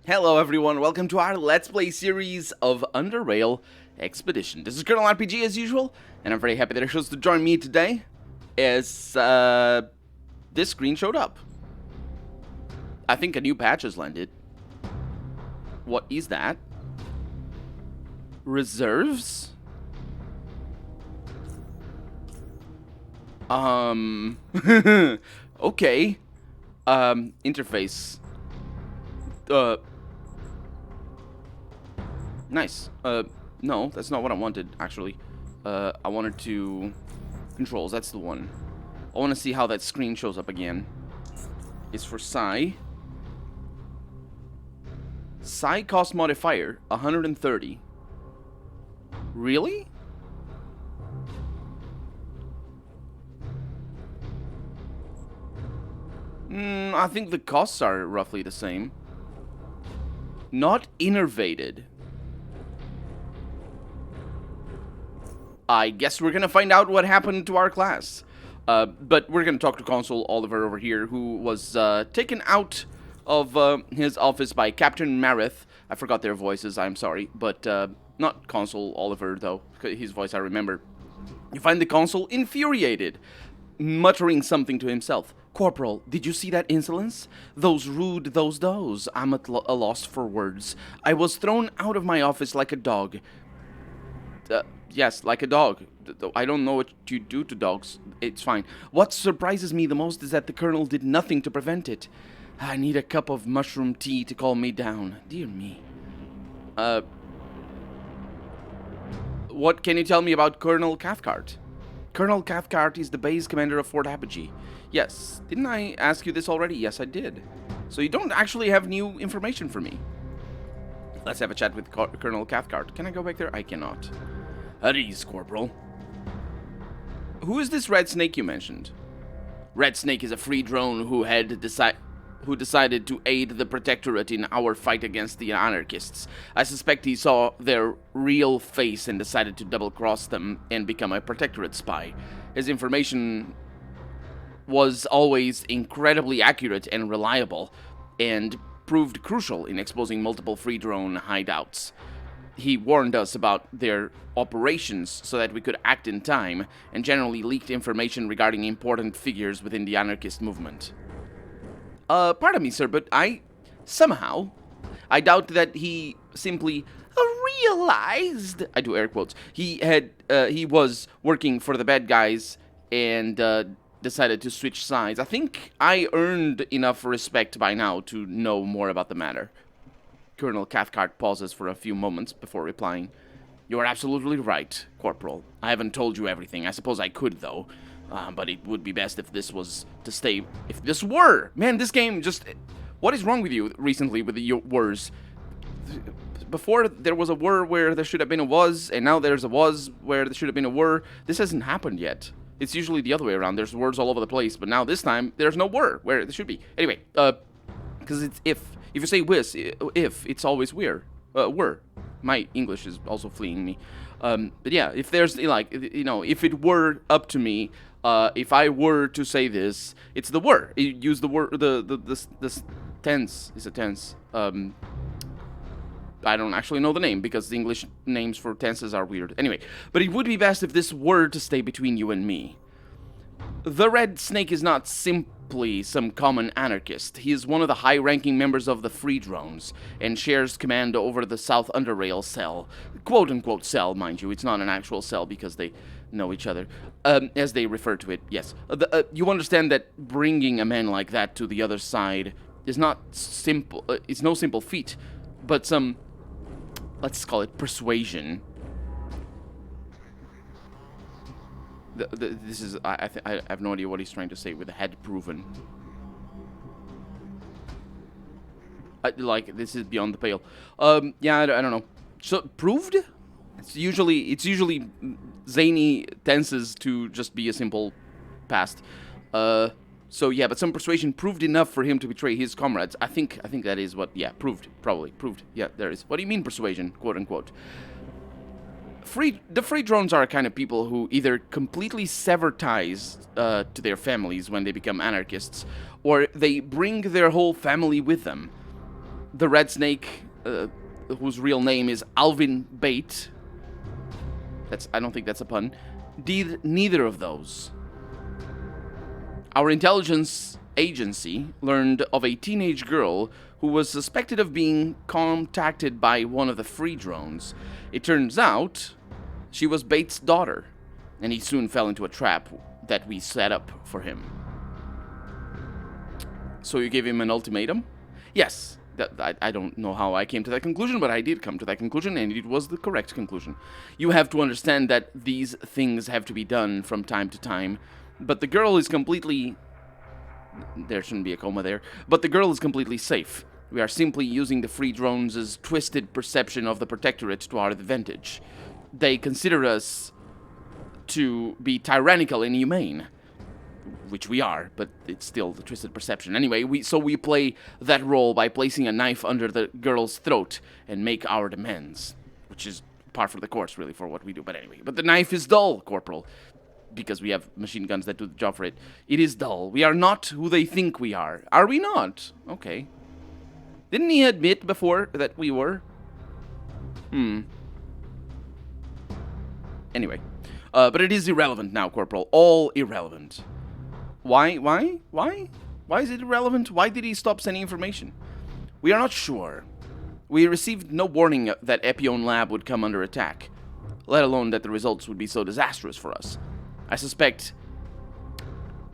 Hello everyone, welcome to our Let's Play series of Underrail Expedition. This is Colonel RPG as usual, and I'm very happy that you're chose to join me today as this screen showed up. I think a new patch has landed. What is that? Reserves? Okay. Interface. Nice. No, that's not what I wanted, actually. I wanted to... Controls, that's the one. I want to see how that screen shows up again. It's for Psi. Psi cost modifier, 130. Really? I think the costs are roughly the same. Not innervated. I guess we're gonna find out what happened to our class. But we're gonna talk to Consul Oliver over here, who was taken out of his office by Captain Marith. I forgot their voices, I'm sorry. But not Consul Oliver, though. His voice I remember. You find the Consul infuriated, muttering something to himself. Corporal, did you see that insolence? Those rude, those. I'm at a loss for words. I was thrown out of my office like a dog. Yes, like a dog. I don't know what you do to dogs. It's fine. What surprises me the most is that the Colonel did nothing to prevent it. I need a cup of mushroom tea to calm me down. Dear me. What can you tell me about Colonel Cathcart? Colonel Cathcart is the base commander of Fort Apogee. Yes. Didn't I ask you this already? Yes, I did. So you don't actually have new information for me. Let's have a chat with Colonel Cathcart. Can I go back there? I cannot. At ease, Corporal. Who is this Red Snake you mentioned? Red Snake is a free drone who decided to aid the Protectorate in our fight against the anarchists. I suspect he saw their real face and decided to double-cross them and become a Protectorate spy. His information was always incredibly accurate and reliable, and proved crucial in exposing multiple free drone hideouts. He warned us about their operations so that we could act in time, and generally leaked information regarding important figures within the anarchist movement. Pardon me, sir, but I doubt that he simply realized, I do air quotes, he was working for the bad guys and, decided to switch sides. I think I earned enough respect by now to know more about the matter. Colonel Cathcart pauses for a few moments before replying. You are absolutely right, Corporal. I haven't told you everything. I suppose I could, though. But it would be best if this was to stay... If this were... Man, this game just... What is wrong with you recently with the words? Before, there was a were where there should have been a was, and now there's a was where there should have been a were. This hasn't happened yet. It's usually the other way around. There's words all over the place, but now this time, there's no were where there should be. Anyway, because it's if. If you say wis, if, it's always were. My English is also fleeing me. But yeah, if there's, like, you know, if it were up to me, if I were to say this, it's the were. You use the word, this tense is a tense. I don't actually know the name because the English names for tenses are weird. Anyway, but it would be best if this were to stay between you and me. The Red Snake is not simply some common anarchist. He is one of the high-ranking members of the Free Drones and shares command over the South Underrail cell. Quote-unquote cell, mind you. It's not an actual cell because they know each other, as they refer to it, yes. You understand that bringing a man like that to the other side is not simple. It's no simple feat, but some... Let's call it persuasion. This is... I have no idea what he's trying to say with had proven. Like, this is beyond the pale. Yeah, I don't know. So, proved? It's usually zany tenses to just be a simple past. So yeah, but some persuasion proved enough for him to betray his comrades. I think that is what, yeah, proved, probably, proved. Yeah, there is. What do you mean persuasion, quote unquote? The free drones are a kind of people who either completely sever ties to their families when they become anarchists, or they bring their whole family with them. the red snake, whose real name is Alvin Bate. I don't think that's a pun. Did neither of those. Our intelligence agency learned of a teenage girl who was suspected of being contacted by one of the free drones. It turns out she was Bates' daughter, and he soon fell into a trap that we set up for him. So you gave him an ultimatum? Yes. I don't know how I came to that conclusion, but I did come to that conclusion, and it was the correct conclusion. You have to understand that these things have to be done from time to time, but the girl is completely... There shouldn't be a comma there. But the girl is completely safe. We are simply using the free drones' twisted perception of the Protectorate to our advantage. They consider us to be tyrannical and inhumane. Which we are, but it's still the twisted perception. Anyway, we play that role by placing a knife under the girl's throat and make our demands. Which is par for the course, really, for what we do. But anyway, but the knife is dull, Corporal. Because we have machine guns that do the job for it. It is dull. We are not who they think we are. Are we not? Okay. Didn't he admit before that we were? Anyway. But it is irrelevant now, Corporal. All irrelevant. Why? Why is it irrelevant? Why did he stop sending information? We are not sure. We received no warning that Epione Lab would come under attack, let alone that the results would be so disastrous for us. I suspect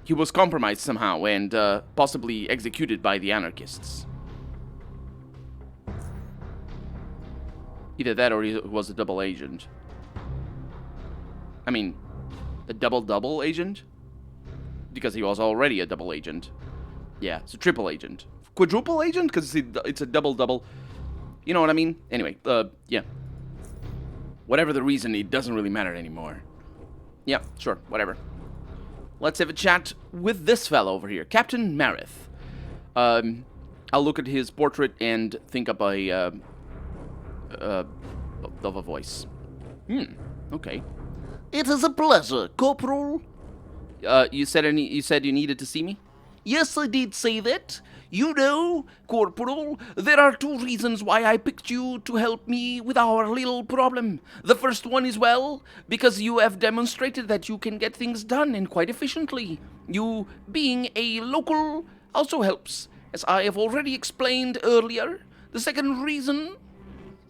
he was compromised somehow and possibly executed by the anarchists. Either that or he was a double agent. I mean, a double agent? Because he was already a double agent. Yeah, it's a triple agent. Quadruple agent? Because it's a double. You know what I mean? Anyway, yeah. Whatever the reason, it doesn't really matter anymore. Yeah, sure, whatever. Let's have a chat with this fellow over here, Captain Marith. I'll look at his portrait and think up of a voice. Okay. It is a pleasure, Corporal. You said you needed to see me? Yes, I did say that. You know, Corporal, there are two reasons why I picked you to help me with our little problem. The first one is, well, because you have demonstrated that you can get things done and quite efficiently. You being a local also helps, as I have already explained earlier. The second reason...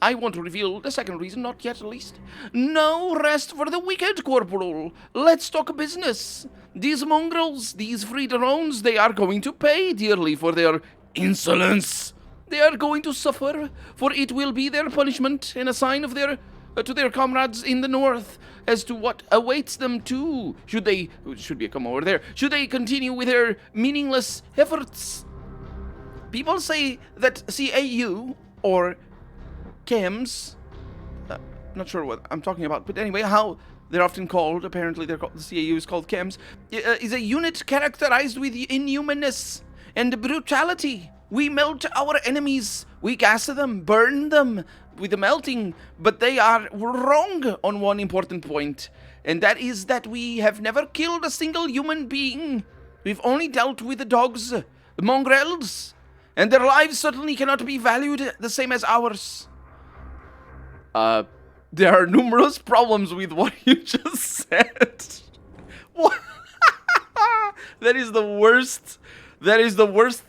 I won't reveal the second reason, not yet at least. No rest for the wicked, Corporal. Let's talk business. These mongrels, these free drones, they are going to pay dearly for their insolence. They are going to suffer, for it will be their punishment and a sign of to their comrades in the north as to what awaits them too. Should be a comma over there. Should they continue with their meaningless efforts? People say that CAU, or chems, not sure what I'm talking about, but anyway, how they're often called, apparently the CAU is called chems, is a unit characterized with inhumanness and brutality. We melt our enemies, we gas them, burn them with the melting, but they are wrong on one important point, and that is that we have never killed a single human being. We've only dealt with the dogs, the mongrels, and their lives certainly cannot be valued the same as ours. There are numerous problems with what you just said. What? That is the worst. That is the worst.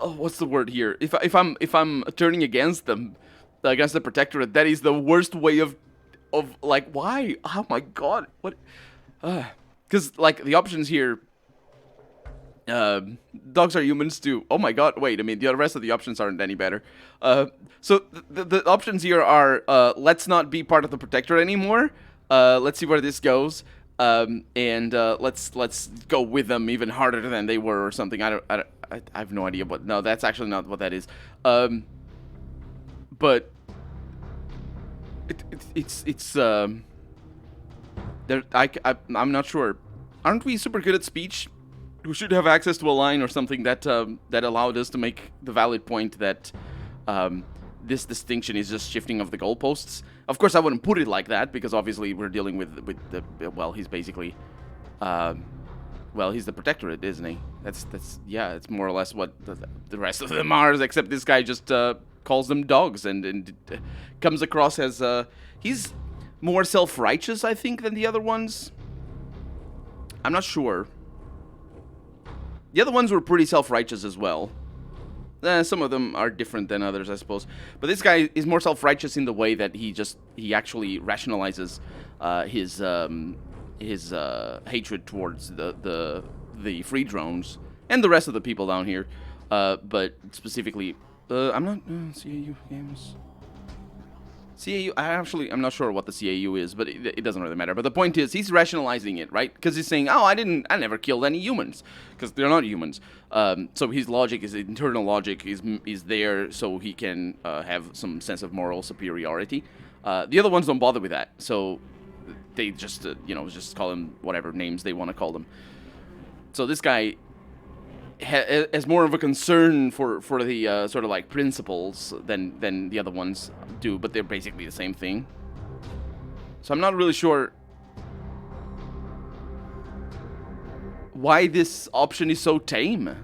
What's the word here? If I'm turning against them, against the Protectorate, that is the worst way of like, why? Oh my god, what? Because like the options here. Dogs are humans too. Oh my god, wait, I mean, the rest of the options aren't any better. So the options here are, let's not be part of the Protectorate anymore. Let's see where this goes. And let's go with them even harder than they were or something. I have no idea what, no, that's actually not what that is. But it's I'm not sure. Aren't we super good at speech? We should have access to a line or something that that allowed us to make the valid point that this distinction is just shifting of the goalposts. Of course, I wouldn't put it like that because obviously we're dealing with the well, he's basically well, well, he's the Protectorate, isn't he? Yeah, it's more or less what the rest of them are, except this guy just calls them dogs and comes across as he's more self-righteous, I think, than the other ones. I'm not sure. The other ones were pretty self-righteous as well. Some of them are different than others, I suppose. But this guy is more self-righteous in the way that he actually rationalizes his hatred towards the free drones and the rest of the people down here. But specifically, I'm not CAU games. CAU, I'm not sure what the CAU is, but it doesn't really matter. But the point is, he's rationalizing it, right? Because he's saying, oh, I never killed any humans, because they're not humans. So his logic, his internal logic is there, so he can have some sense of moral superiority. The other ones don't bother with that, so they just, just call him whatever names they want to call them. So this guy has more of a concern for the sort of like principles than the other ones do, but they're basically the same thing. So I'm not really sure why this option is so tame.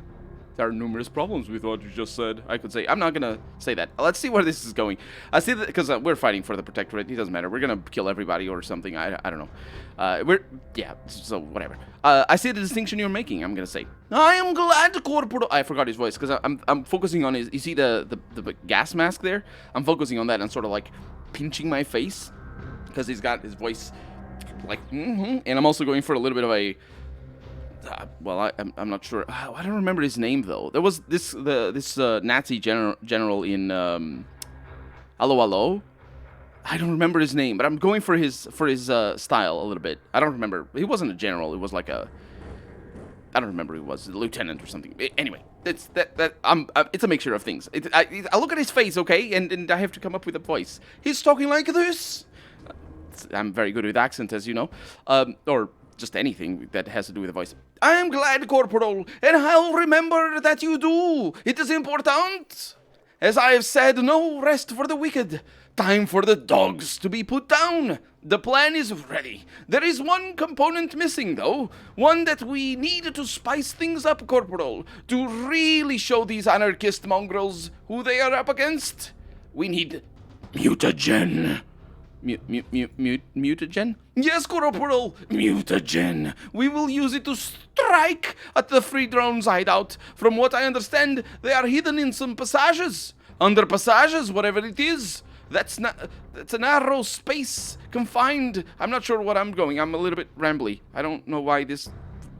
There are numerous problems with what you just said. I could say, I'm not gonna say that. Let's see where this is going. I see that because we're fighting for the Protectorate. It doesn't matter. We're gonna kill everybody or something. I don't know. So whatever. I see the distinction you're making. I'm gonna say, I am glad, Corporal. I forgot his voice because I'm focusing on his. You see the gas mask there? I'm focusing on that and sort of like pinching my face because he's got his voice like, and I'm also going for a little bit of a. I'm not sure. I don't remember his name though. There was this Nazi general in Allo Allo. I don't remember his name, but I'm going for his style a little bit. I don't remember. He wasn't a general. It was like a. I don't remember who he was. A lieutenant or something. Anyway, it's it's a mixture of things. I look at his face, okay, and I have to come up with a voice. He's talking like this. I'm very good with accent, as you know, or just anything that has to do with the voice. I am glad, Corporal, and I'll remember that you do. It is important. As I have said, no rest for the wicked. Time for the dogs to be put down. The plan is ready. There is one component missing, though. One that we need to spice things up, Corporal, to really show these anarchist mongrels who they are up against. We need mutagen. Mutagen? Yes, Corporal, mutagen. We will use it to strike at the free drones hideout. From what I understand, they are hidden in some passages. Under passages, whatever it is. That's a narrow space, confined. I'm not sure what I'm going. I'm a little bit rambly. I don't know why this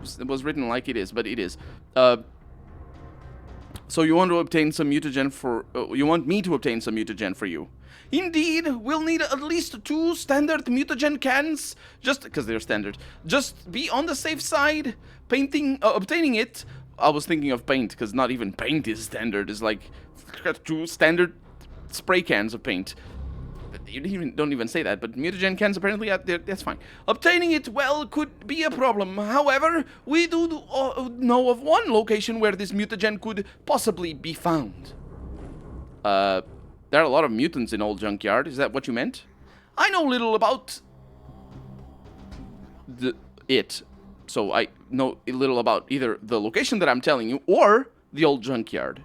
was written like it is, but it is. So you want to obtain some mutagen for... you want me to obtain some mutagen for you? Indeed, we'll need at least 2 standard mutagen cans, just because they're standard. Just be on the safe side. Obtaining it. I was thinking of paint, because not even paint is standard. It's like 2 standard spray cans of paint. You don't even say that, but mutagen cans apparently that's fine. Obtaining it, well, could be a problem. However, we do know of one location where this mutagen could possibly be found. There are a lot of mutants in Old Junkyard. Is that what you meant? I know little about it. So I know a little about either the location that I'm telling you or the Old Junkyard.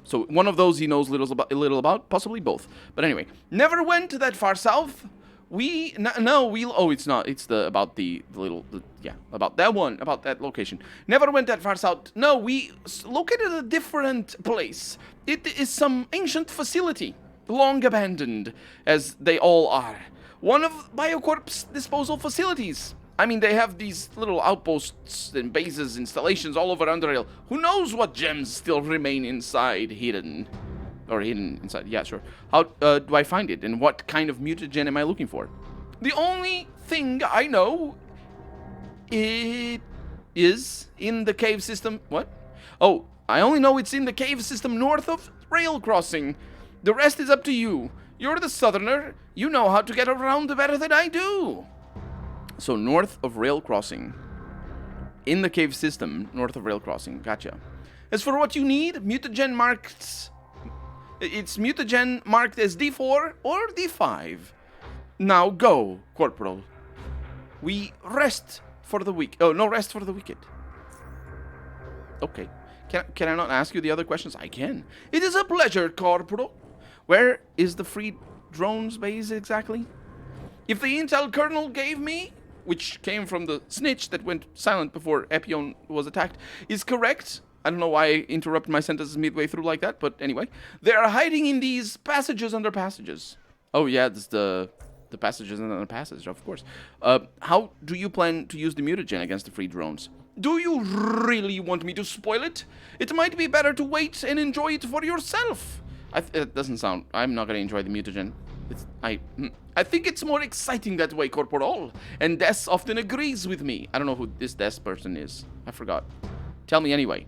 So one of those he knows a little about, possibly both. But anyway, never went that far south. It's not. It's about that location. Never went that far south. No, we located a different place. It is some ancient facility, long abandoned, as they all are. One of Biocorp's disposal facilities. I mean, they have these little outposts and bases, installations all over Underrail. Who knows what gems still remain inside, hidden inside. Yeah, sure. How do I find it, and what kind of mutagen am I looking for? The only thing I know is in the cave system. What? Oh, I only know it's in the cave system north of rail crossing. The rest is up to you. You're the southerner. You know how to get around better than I do. So north of rail crossing. In the cave system, north of rail crossing. Gotcha. As for what you need, mutagen marked... It's mutagen marked as D4 or D5. Now go, Corporal. We rest for the weak. Oh, no rest for the wicked. Okay. Can I not ask you the other questions? I can. It is a pleasure, Corporal. Where is the free drones base exactly? If the intel Colonel gave me, which came from the snitch that went silent before Epion was attacked, is correct. I don't know why I interrupt my sentences midway through like that, but anyway. They are hiding in these passages under passages. Oh yeah, this is the passages under passages, of course. How do you plan to use the mutagen against the free drones? Do you really want me to spoil it? It might be better to wait and enjoy it for yourself. It doesn't sound... I'm not going to enjoy the mutagen. I think it's more exciting that way, Corporal. And Des often agrees with me. I don't know who this Des person is. I forgot. Tell me anyway.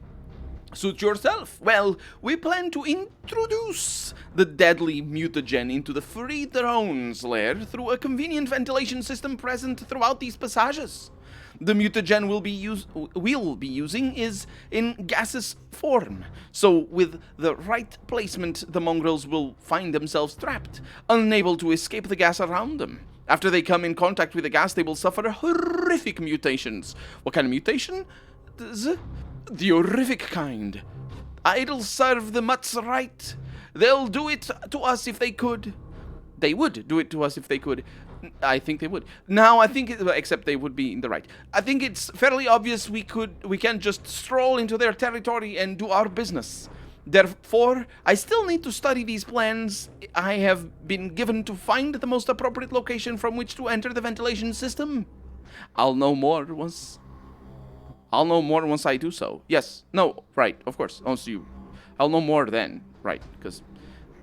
Suit yourself. Well, we plan to introduce the deadly mutagen into the free drones lair through a convenient ventilation system present throughout these passages. The mutagen we'll be using is in gaseous form, so with the right placement, the mongrels will find themselves trapped, unable to escape the gas around them. After they come in contact with the gas, they will suffer horrific mutations. What kind of mutation? The horrific kind. It'll serve the mutts right. They'll do it to us if they could. They would do it to us if they could. I think they would. Now, I think, except they would be in the right. I think it's fairly obvious we can just stroll into their territory and do our business. Therefore, I still need to study these plans I have been given to find the most appropriate location from which to enter the ventilation system. I'll know more once I do so. Yes. No. Right. Of course. I'll know more then. Right. Because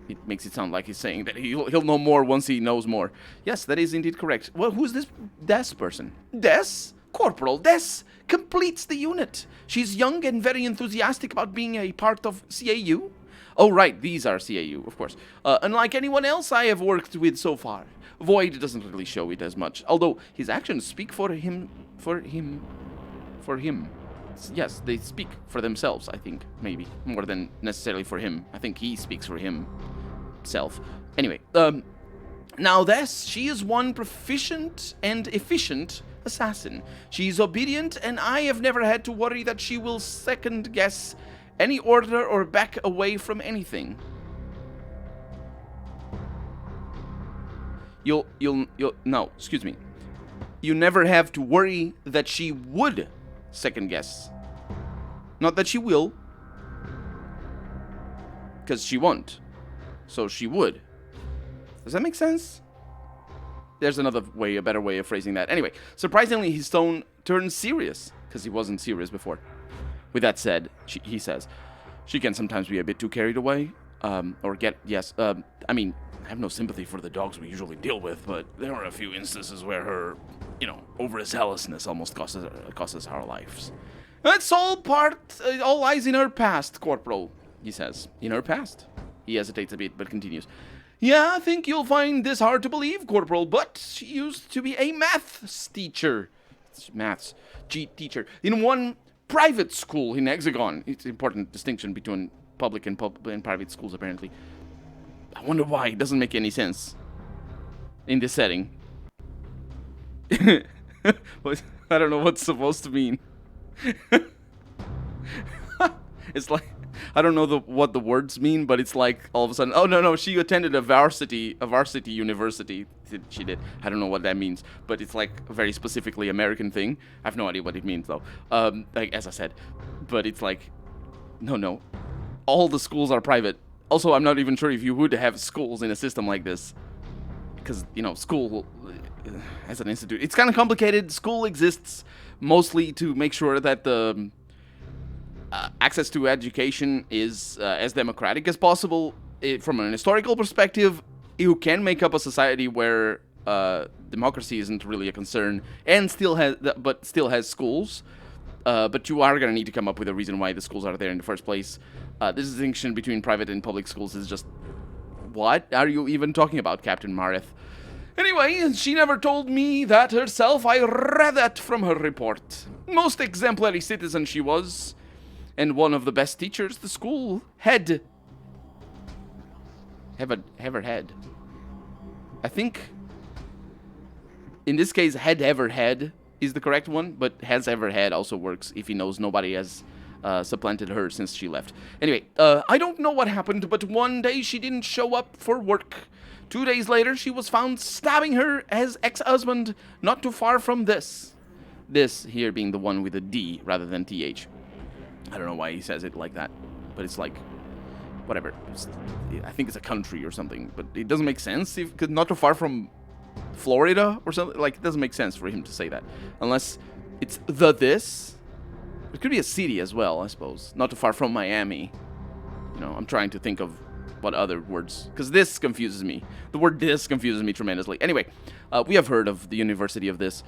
it makes it sound like he's saying that he'll know more once he knows more. Yes, that is indeed correct. Well, who's this Des person? Des? Corporal Des completes the unit. She's young and very enthusiastic about being a part of CAU. Oh, right, these are CAU, of course. Unlike anyone else I have worked with so far. Void doesn't really show it as much, although his actions speak for him. Yes, they speak for themselves, I think, maybe, more than necessarily for him. I think he speaks for himself. Anyway, now this, she is one proficient and efficient assassin. She's obedient, and I have never had to worry that she will second-guess any order or back away from anything. No, excuse me. You never have to worry that she would second guess. Not that she will, because she won't. So she would. Does that make sense? There's another way, a better way of phrasing that. Anyway, surprisingly, his tone turned serious, because he wasn't serious before. With that said, he says, she can sometimes be a bit too carried away, I mean, I have no sympathy for the dogs we usually deal with, but there are a few instances where her, overzealousness almost costs our lives. It's all lies in her past, Corporal, he says. In her past? He hesitates a bit, but continues. Yeah, I think you'll find this hard to believe, Corporal, but she used to be a maths teacher. Teacher. In one private school in Hexagon. It's an important distinction between public and private schools, apparently. I wonder why. It doesn't make any sense in this setting. I don't know what's supposed to mean. It's like, I don't know what the words mean, but it's like all of a sudden, oh no, she attended a varsity university. She did. I don't know what that means, but it's like a very specifically American thing. I have no idea what it means though. Like as I said, but it's like, no, all the schools are private. Also, I'm not even sure if you would have schools in a system like this, because school as an institute, it's kind of complicated. School exists mostly to make sure that the access to education is as democratic as possible. From an historical perspective, you can make up a society where democracy isn't really a concern and still has schools. But you are going to need to come up with a reason why the schools are there in the first place. This distinction between private and public schools is just... What are you even talking about, Captain Mareth? Anyway, she never told me that herself. I read that from her report. Most exemplary citizen she was. And one of the best teachers the school had ever had. I think, in this case, had ever had is the correct one, but has ever had also works if he knows nobody has supplanted her since she left. Anyway, I don't know what happened, but one day she didn't show up for work. 2 days later, she was found stabbing her ex-husband not too far from this. This here being the one with a D rather than TH. I don't know why he says it like that, but it's like, whatever. I think it's a country or something, but it doesn't make sense if not too far from Florida or something. Like, it doesn't make sense for him to say that unless it's this. It could be a city as well, I suppose. Not too far from Miami. You know, I'm trying to think of what other words, because this confuses me. The word this confuses me tremendously. Anyway, we have heard of the University of this.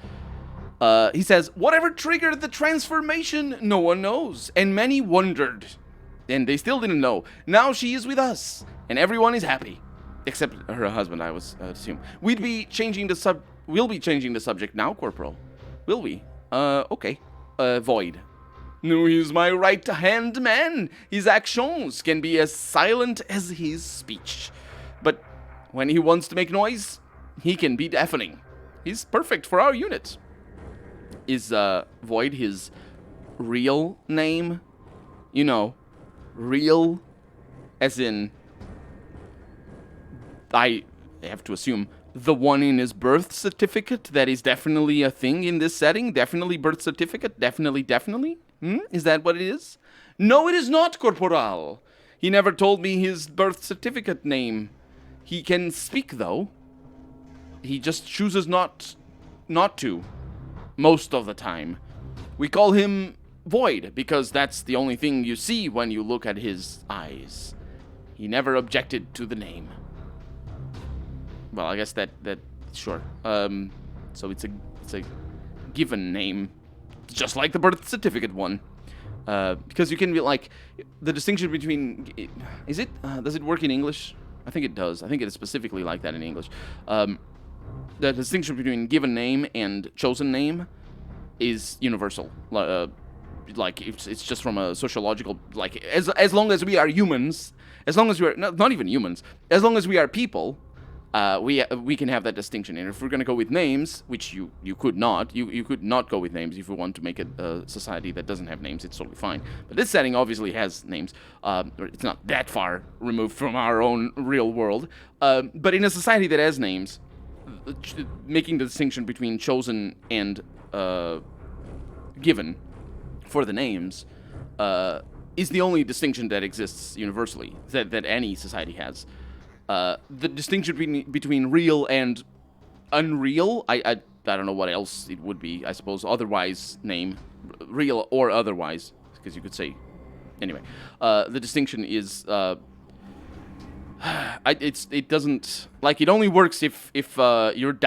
He says, whatever triggered the transformation, no one knows, and many wondered, and they still didn't know. Now she is with us, and everyone is happy, except her husband, I was assume. We'll be changing the subject now, Corporal. Will we? Okay. Void. No, he's my right-hand man. His actions can be as silent as his speech. But when he wants to make noise, he can be deafening. He's perfect for our unit. Is Void his real name? You know, real as in, I have to assume, the one in his birth certificate. That is definitely a thing in this setting. Definitely birth certificate. Definitely. Is that what it is? No, it is not, Corporal. He never told me his birth certificate name. He can speak, though. He just chooses not to. Most of the time. We call him Void, because that's the only thing you see when you look at his eyes. He never objected to the name. Well, I guess that sure. So it's a given name, just like the birth certificate one. Because you can be like, the distinction between, is it, does it work in English? I think it does. I think it is specifically like that in English. The distinction between given name and chosen name is universal. Like, it's just from a sociological, like, as long as we are humans, as long as we are, not even humans, as long as we are people, we can have that distinction. And if we're going to go with names, which you could not, you could not go with names if you want to make it a society that doesn't have names. It's totally fine. But this setting obviously has names. It's not that far removed from our own real world. But in a society that has names, making the distinction between chosen and given for the names is the only distinction that exists universally, that any society has. The distinction between real and unreal, I don't know what else it would be. I suppose otherwise name, real or otherwise, because you could say. Anyway, the distinction is it doesn't, like, it only works if you're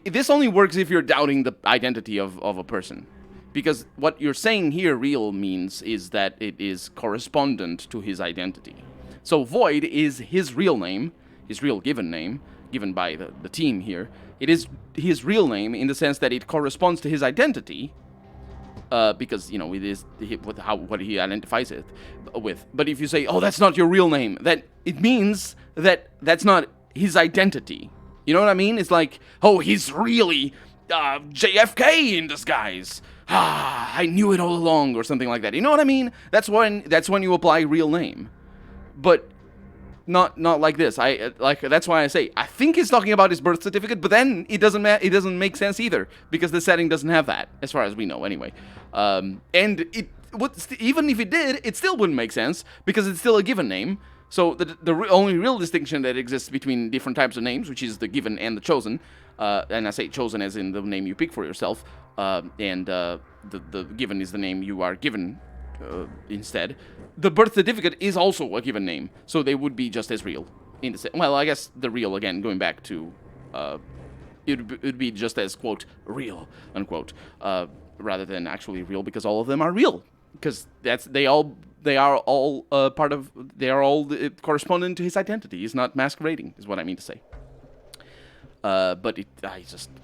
this only works if you're doubting the identity of a person. Because what you're saying here, real, means is that it is correspondent to his identity. So Void is his real name, his real given name, given by the team here. It is his real name in the sense that it corresponds to his identity, because, you know, it is what he identifies it with. But if you say, oh, that's not your real name, then it means that that's not his identity. You know what I mean? It's like, oh, he's really JFK in disguise. I knew it all along, or something like that. You know what I mean? That's when you apply real name. But not like this. That's why I say I think he's talking about his birth certificate, but then it doesn't make sense either, because the setting doesn't have that, as far as we know anyway. And it would, even if it did, it still wouldn't make sense, because it's still a given name. So the only real distinction that exists between different types of names, which is the given and the chosen, and I say chosen as in the name you pick for yourself, and the given is the name you are given instead. The birth certificate is also a given name, so they would be just as real. Well, I guess the real, again, going back to, it would be just as, quote, real, unquote, rather than actually real, because all of them are real, because they are all corresponding to his identity. He's not masquerading, is what I mean to say. But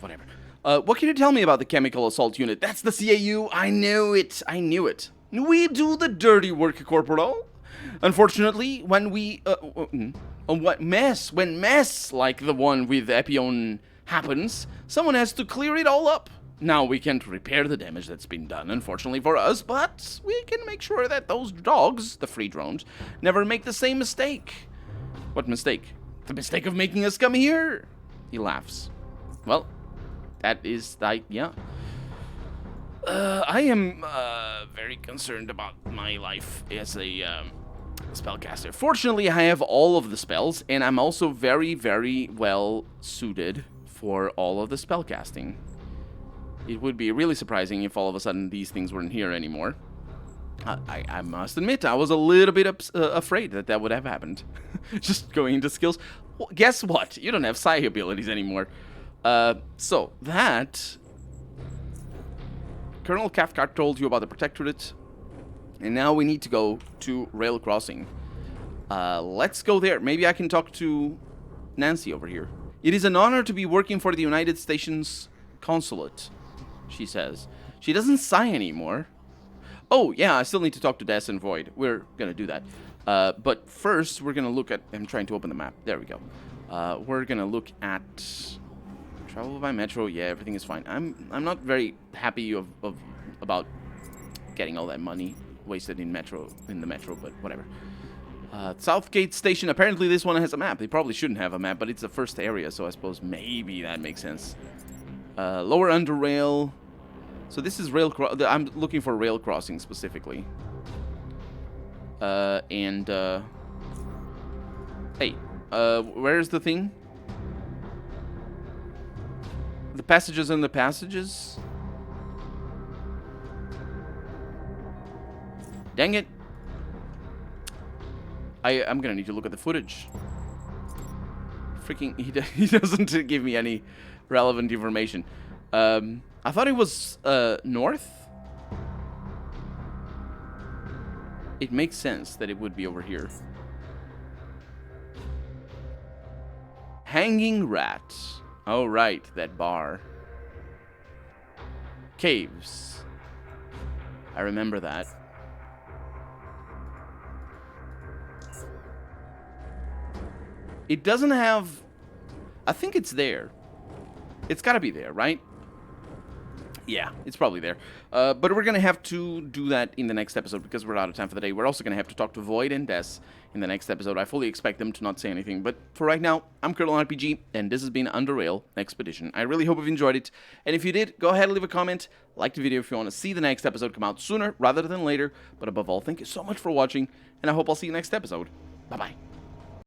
whatever. What can you tell me about the chemical assault unit? That's the CAU. I knew it. We do the dirty work, Corporal. Unfortunately, when mess like the one with Epion happens, someone has to clear it all up. Now, we can't repair the damage that's been done, unfortunately for us, but we can make sure that those dogs, the free drones, never make the same mistake. What mistake? The mistake of making us come here. He laughs. Well, that is, yeah. I am very concerned about my life as a spellcaster. Fortunately, I have all of the spells, and I'm also very, very well suited for all of the spellcasting. It would be really surprising if all of a sudden these things weren't here anymore. I must admit, I was a little bit afraid that that would have happened. Just going into skills. Well, guess what? You don't have psi abilities anymore. So, that... Colonel Cathcart told you about the Protectorate. And now we need to go to Rail Crossing. Let's go there. Maybe I can talk to Nancy over here. It is an honor to be working for the United Stations Consulate, she says. She doesn't sigh anymore. Oh, yeah, I still need to talk to Des and Void. We're going to do that. But first, we're going to look at... I'm trying to open the map. There we go. We're going to look at... Travel by metro. Yeah, everything is fine. I'm not very happy about getting all that money wasted in the metro, but whatever. Southgate Station. Apparently, this one has a map. They probably shouldn't have a map, but it's the first area, so I suppose maybe that makes sense. Lower Underrail. So this is I'm looking for rail crossing specifically. Hey, where's the thing? The passages and the passages? Dang it. I'm gonna need to look at the footage. Freaking, he doesn't give me any relevant information. I thought it was north. It makes sense that it would be over here. Hanging Rat. Oh, right, that bar. Caves. I remember that. It doesn't have... I think it's there. It's gotta be there, right? Yeah, it's probably there. But we're going to have to do that in the next episode because we're out of time for the day. We're also going to have to talk to Void and Des in the next episode. I fully expect them to not say anything. But for right now, I'm Colonel RPG, and this has been Underrail Expedition. I really hope you've enjoyed it. And if you did, go ahead and leave a comment. Like the video if you want to see the next episode come out sooner rather than later. But above all, thank you so much for watching, and I hope I'll see you next episode. Bye-bye.